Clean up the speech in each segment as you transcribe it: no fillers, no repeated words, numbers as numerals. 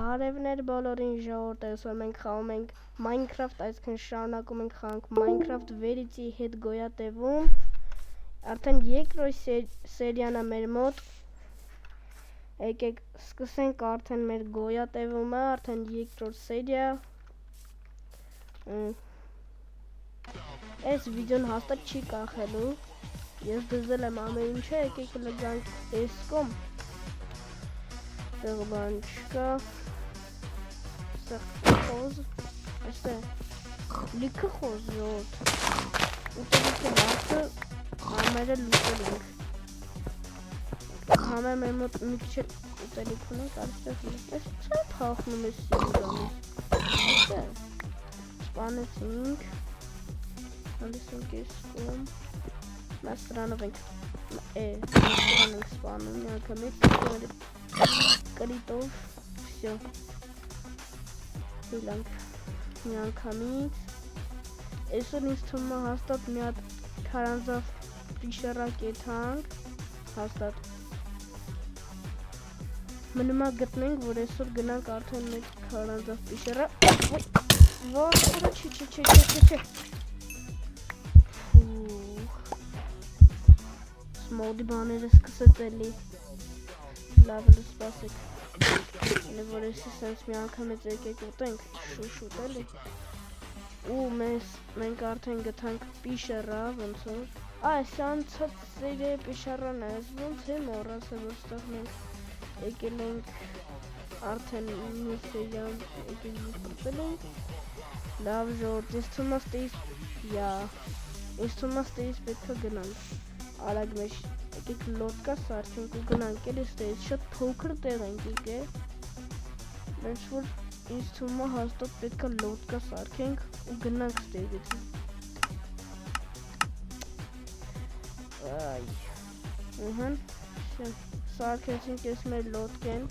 Բարևներ բոլորին ժողովուրդ, այսօր մենք խաղում ենք Minecraft, այսինքն շարունակում ենք խաղանք Minecraft վերիցի հետ գոյատևում։ Արդեն երկրորդ սերիան է մեր մոտ։ Եկեք սկսենք արդեն մեր գոյատևումը, արդեն երկրորդ սերիա։ Այս վիդեոն հաստատ չի կախելու։ Ես դզել եմ ամեն ինչը, եկեք լգանք այս կողմ։ Դեղ բան չկա, խոզ, լիքը խոզ ժողովուրդ, ուտելիքի մարդը համերը լուտել ենք, համը մեր մոտ մի քիչ ուտելիք ունենք, այս չէ փախնում է սիրուրանից, սպանեցինք, հանդիս ենք ես կողմ, մեզ սրանով ենք սպանում միանգամից, կրիտով, վսյո, հիլանք միանգամից, այսօր ինձ թվում է հաստատ մի հատ քարանձավ պիշերա կեթանք, հաստատ, մնում է գտնենք, որ այսօր գնանք արդեն մեկ քարանձավ պիշերա, որ չէ, Սմոդի բաները սկսեց էլի, լավ էլ սպասեք, որ եսի սենց մի անգամից եկեք ուտենք, շուշուտ էլի, ու մենք արդեն գտանք պիշերա, ոնց որ, այս անցած սերի պիշերան է, ես ոնց եմ օրասը, որ ստեղ մենք եկել ենք, արդեն մի սերիան եկել մուտպել ենք, լավ ժորդ, ես թումա ստեից պետք է գնանք, արագ մեջ եկեք լոտկա սարքենք ու գնանք էլ ստեից, շատ փոքր տեղ ենք եկել, մենչ որ ինձ թվում է հաստատ պետք է լոտկա սարքենք ու գնանք ստեից, սարքեցինք ես մեր լոտկեն,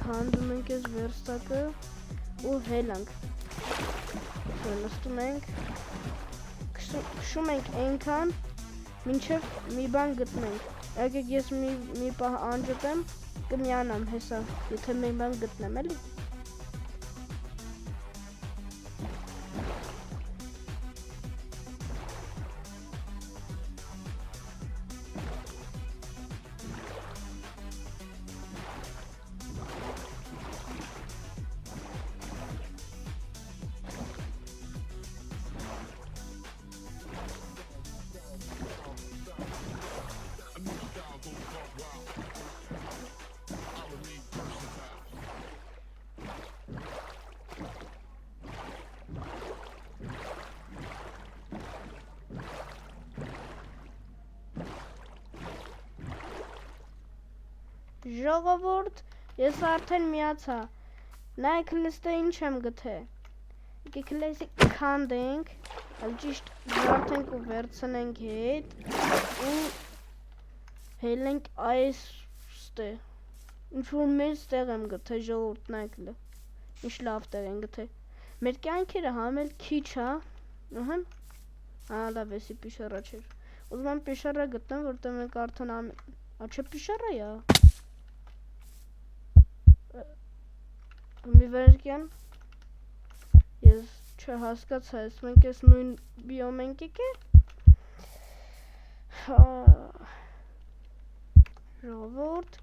քանդում ենք ես վերստակը ու հելանք, նստում ենք, քշում ենք ենքան, մինչև մի բան գտնենք, եկեք ես մի պահ անջտեմ, կմյանամ հեսա, եթե մի բան գտնեմ էլի։ Ժողովուրդ, ես արդեն միացա, նայք լստը ինչ եմ գթե, եկեք լեսի քանդենք, ճիշտ ժարդենք ու վերցնենք հետ, ու հելենք այս ստե, ինչ-որ մեծ տեղ եմ գթե, ժողովուրդ նայք լը, ինչ լավ տեղ եմ գթե, մեր կյանքերը համել քիչ հա, լավ եսի պիշերա չեր, ուզում եմ պիշերա գտնեմ, որտեղ մենք արդեն չէ պիշերա յա, մի վերկյան, ես չհասկացա, ես մենք ես նույն բիոմ ենք եկել, ժողովուրդ,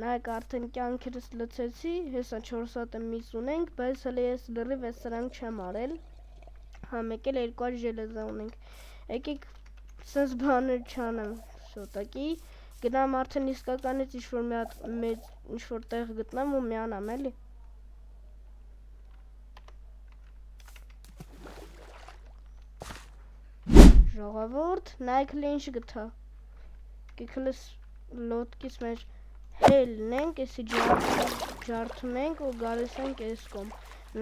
նայք արդեն կյանքերս լծեցի, հեսա 4 հատ միս ունենք, բայց հլի ես լրիվ ես սրանք չեմ արել, մեկ էլ 2 հատ ժելեզա ունենք, եկեք սենց բաներ չանեմ, շոտակի, գնամ արդեն իսկականից ինչ-որ մի հատ մեծ ինչ-որ տեղ գտնեմ ու միանամ էլի, ժողովուրդ, նայք լի ինչ գտա, կեքլես լոտկից մեջ հելնենք, եսի ջարդում ենք ու գալիս ենք ես կոմ,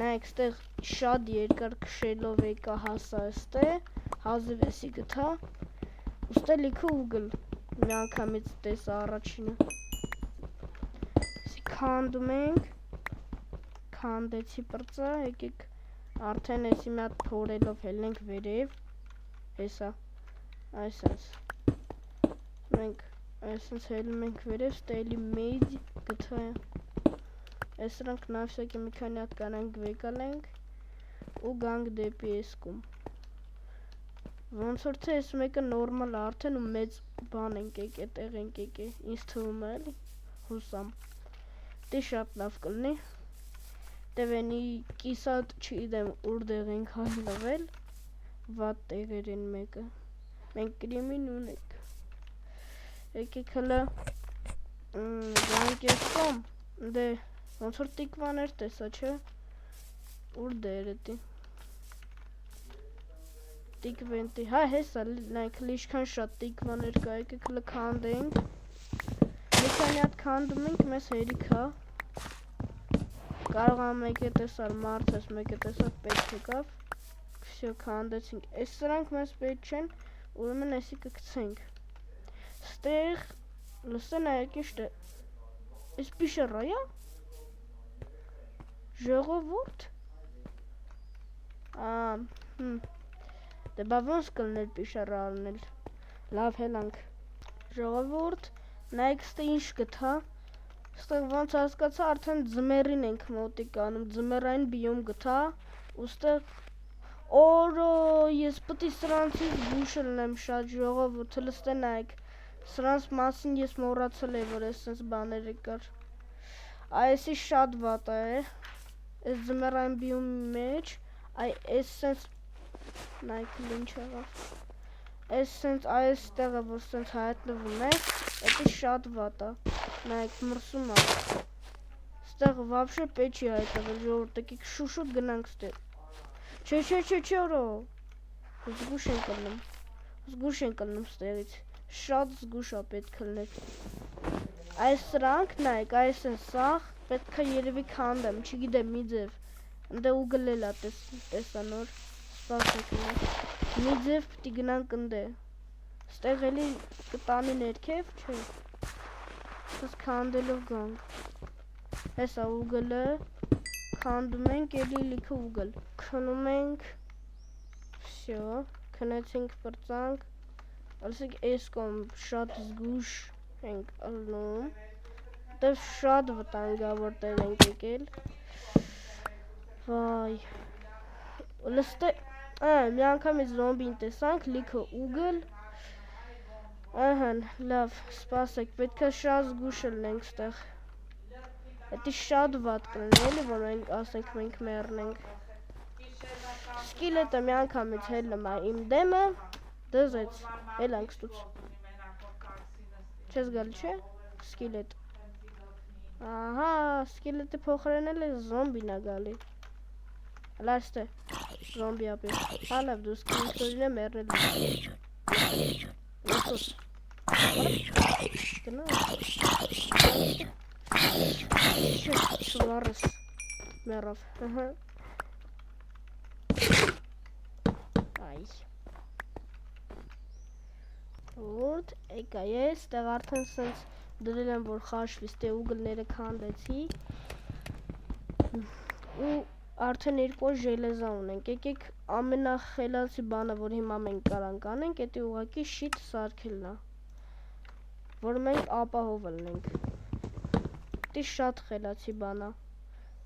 նայք ստեղ շատ երկար կշելով եկա հասա եստե, հազիվ եսի գտա, ուստե լիքը ուգլ, մի անգամից տեսա առաջինը, եսի քանդում ենք, քանդեցի պրծա, եկեք արդեն եսի մի հատ փորելով հելնենք վերև, հեսա, այսենց, մենք այսենց հելում ենք վերև, ստե էլի մեյդ գթա է, Այս սրանք նավսակի մի քանի հատ կանանք վեկալենք ու գանք դեպի էսկում։ Ոնց որ թե այս մեկը նորմալ է արդեն ու մեծ բան ենք եկե, տեղ ենք եկե, ինձ թվում է էլի, հուսամ։ Դե շատ լավ կլնի։ Տևենի կիսատ չիդեմ ուր դեղ ենք հայլվել, վատ տեղերին մեկը։ Մենք կրիմին ունենք։ Եկեք հլը գանք էսկում, դե ոնց որ տիկվաներ տեսա, չէ, ուր դեր էտի։ Տիկվենտի, հա հեսա, նայք լիշքան շատ տիկվաներ կա, եկեք հլը քանդենք, մի քանի հատ քանդում ենք, մեզ հերիք հա, կարող եմ մեկ է տեսար մարցես, մեկ է տեսար պետք եկավ, վսյո քանդեցինք, այս սրանք մեզ պետք չեն, ուրեմն էսի կգցենք, ստեղ, լսեն այեք իշտ է, այս պիշերա յա, ժողովուրդ, դե բա ոնց կլներ պիշերը արնել, լավ հելանք, ժողովուրդ, նայք ստե ինչ գտա, ստեղ ոնց հասկացա արդեն ձմերին ենք մոտիկ անում, ձմերային բիոմ գտա, ու ստեղ, օրո, ես պտի սրանցից զգուշ լնեմ շատ ժողովուրդ, հլը ստե նայք, սրանց մասին ես մոռացել եմ, որ ես սենց բաները կար, այսի շատ վատ է, այս ձմերային բիոմի մեջ, այս սենց, նայք ինչ եղավ, այս սենց այս տեղը, որ սենց հայտնվում է, էտի շատ վատ է, նայք մրսում է, ստեղը վաբշե պետ չի հայտնվել, ժողորդ, եկեք շուշուտ գնանք ստեղ, չէ, որո, զգուշ են կլնում ստեղից, շատ զգուշ է պետք կլնեք, այս սրանք, նայք, այս են սաղ, պետք է երևի քանդեմ, չգիտեմ մի ձև, ընդե ուգլել է տեսանոր, սպասեք մի ձև պտի գնանք ընդե, ստեղ էլի կտանի ներքև, չէ, սս քանդելով գանք, հեսա ուգլը, քանդում ենք էլի լիքը ուգլ, քնում ենք, վսյո, քնեցինք պրծանք, ասեք այս կոմ շատ զգուշ ենք ալնում, դև շատ վտանգավոր տեղ ենք եկել, վայ, լստե, մի անգամից զոմբին տեսանք, լիքը ուգլ, լավ, սպասեք, պետք է շատ զգուշ լնենք ստեղ, էտի շատ վատ կլնել, որ մենք ասենք մենք մեռնենք, սկիլետը մի անգամից հելնում է իմ դեմը, դզեց, հելանք ստուց, չես գալ չէ, սկիլետ, ահա, սկիլետը փոխրենել է զոմբին է գալի, լաստե, զոմբի ապի, հալավ դու սկիլետորին է մերնել, լսուս, գնա, շվարս, մերավ, այ, ուրդ, եկա ես, տեղ արդեն սենց դրել եմ, որ խաշվի, ստե ուգլները քանդեցի, ու արդեն երկու ժելեզա ունենք, եկեք ամենախելացի բանը, որ հիմա մենք կարանք անենք, էտի ուղակի շիտ սարքելն է, որ մենք ապահով լնենք, էտի շատ խելացի բան է,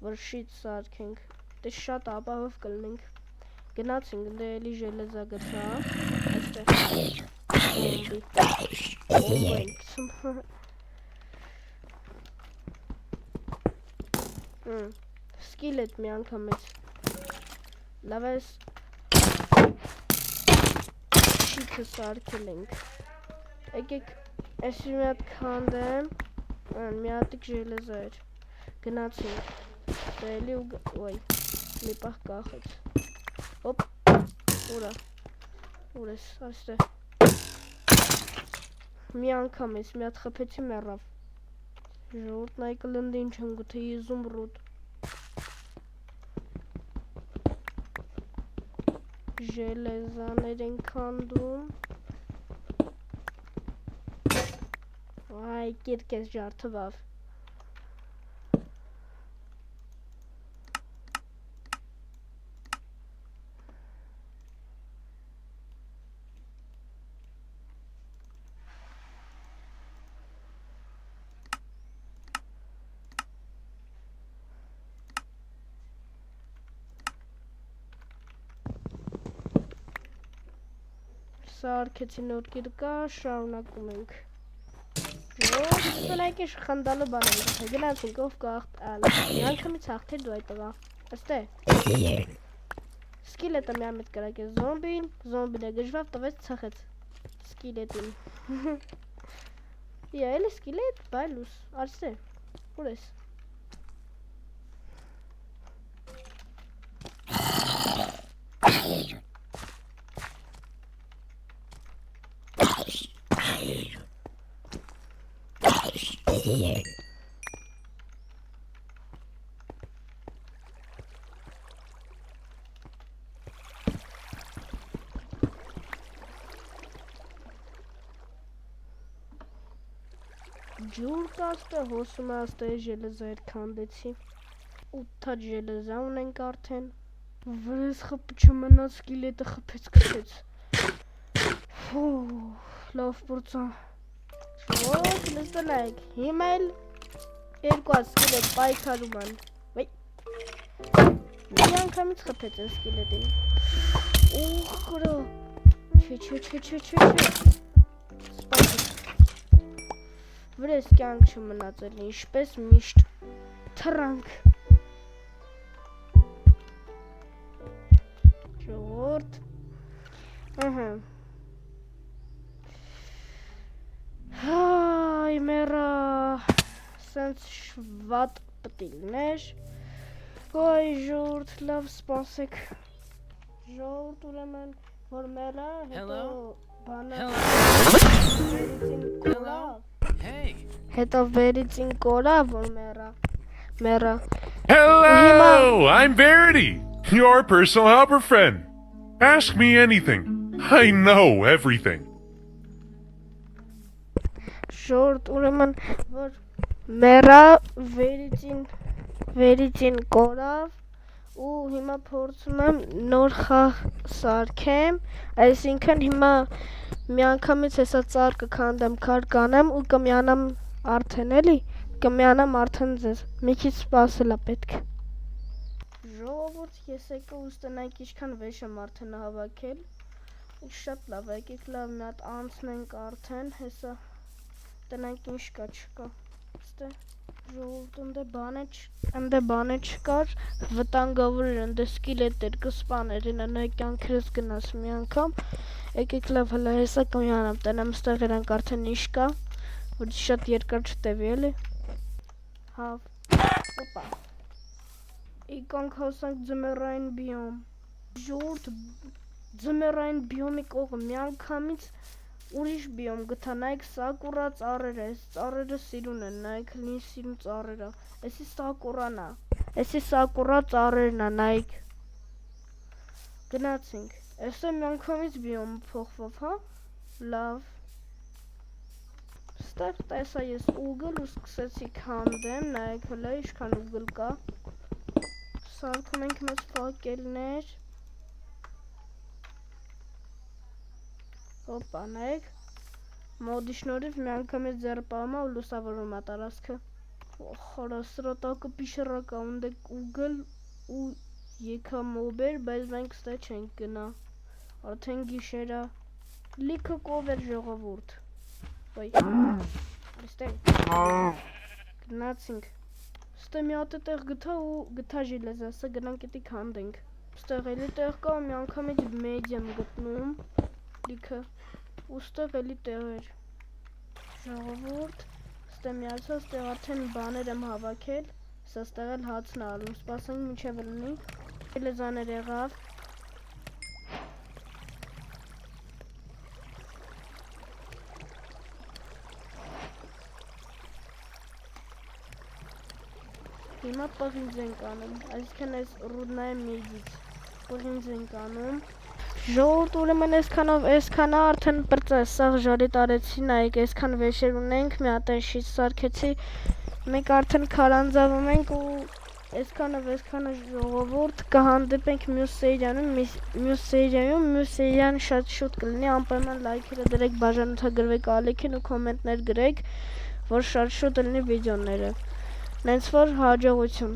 որ շիտ սարքենք, էտի շատ ապահով կլնենք, գնացինք, դե էլի ժելեզա գծա, այստեղ, զոմբի, սկիլետ մի անգամից, լավ ես շիթը սարքել ենք, եկեք ես մի հատ քանդեմ, մի հատիկ ժելեզա էր, գնացինք, դելի ու, ոյ, մի պահ կախեց, հոպ, ուրա, ուր ես, այստեղ, մի անգամից, մի հատ խպեցի մեռավ, ժողորդ նայկը լնդի ինչ հնգու, թե իզում ռուտ, ժելեզաներ են քանդում, այ կիրկես ջարդվավ, Սարքեցի նոր գիրկա, շարունակում ենք։ Ոնք է խնդալու բաներ, գնացինք ով կաղթալ։ Միանգամից հաղթել դու այդ տղա։ Աստե։ Սկիլետը միան մետ կրակ է զոմբին է գժվավ տվեց ծխեց սկիլետին։ Յա էլի սկիլետ, բայլուս, արստե, ուր ես։ Ջուր կաստը հոսում է աստե ժելեզա էր կանդեցի 8 ժելեզա ունենք արդեն վրես խպ չմնաց սկիլետը խպեց կպեց լավ պորցան Ո՞վ լստանայք հիմա էլ երկու սկիլետ պայքարում են մի անգամից խպեց են սկիլետին ուխ կրո սպայքից Վրես կյանք չմնացել ինչպես միշտ թրանք ժողորդ հայ մերա սենց շվատ պտիլներ ոյ ժողորդ լավ սպասեք ժողորդ ուրեմն որ մերա հետո բանը հետո վերիցին կորա որ մերա Hello, I'm Verity, your personal helper friend. Ask me anything. I know everything. Short ուրեմն որ մերա վերիցին կորավ ու հիմա փորձում եմ նոր խաղ սարքեմ այսինքն հիմա միանգամից հեսա ծառ կքանդեմ քար կանեմ ու կմիանամ արդեն էլի կմիանամ արդեն ձեզ մի քիչ սպասել է պետք ժողովուրդ ես եկա ուստենանք ինչքան վեշ եմ արդեն հավաքել շատ լավ եկեք լավ մի հատ անցնենք արդեն հեսա տնանք ինչ կա չկա ստե ժողովուրդ ընդ բանը չկար վտանգավոր էր ընդ սկիլետ էր կսպաներ ինա կյանքրս գնաս մի անգամ եկեք լավ հլա հեսա կմիանամ տնեմ ստեղ իրանք արդեն ինչ կա որ շատ երկար չտևի էլի հավ օպա իկանք հասանք ձմեռային բիոմ ժողովուրդ ձմեռային բիոմի կողը միանգամից ուրիշ բիոմ գտա նայեք սակուրա ծառեր է ծառերը սիրուն են նայեք լին սիրուն ծառերը էսի սակուրան է էսի սակուրա ծառերն է նայեք գնացինք էստե միանգամից բիոմը փոխվավ հա լավ ստեղ տեսա ես ուգլ ու սկսեցի քանդեմ նայեք հլա ինչքան ուգլ կա սարքում ենք մեծ ֆակելներ Հոպա, նայեք, մոդի շնորհիվ մի անգամից ձեռպահում է ու լուսավորում է տարածքը խորասրատակը պիշռակա ունդեք ուգլ ու եկա մոբեր, բայց մենք ստե չենք գնա արդեն գիշերա լիքը կովեր ժողովուրդ ոյ այստեղ գնացինք ստե մի հատ տեղ գտա ու գտա ժելեզա սա գնանք էտի քանդենք ստեղ էլի տեղ կա մի անգամից մեդիա եմ գտնում լիքը ու ստեղ էլի տեղեր ժողովուրդ ստե միացա ստեղ արդեն բաներ եմ հավաքել սա ստեղ էլ հացն է ալում սպասենք մինչև լինի ժելեզաներ եղավ հիմա պղինձ ենք անում այսինքն այս ռուդնային մեդից պղինձ ենք անում Ժողովուրդ ուրեմն այսքանա արդեն պրծես սաղ ժարի տարեցի նայեք այսքան վեշեր ունենք մի հատ շիտ սարքեցի մենք արդեն քարանձավում ենք ու այսքանը ժողովուրդ կհանդիպենք մյուս սերիայում մյուս սերիան շատ շուտ կլինի անպայման լայքերը դրեք բաժանորդագրվեք ալիքին ու կոմենտներ գրեք որ շատ շուտ լինի վիդեոները նենց որ հաջողություն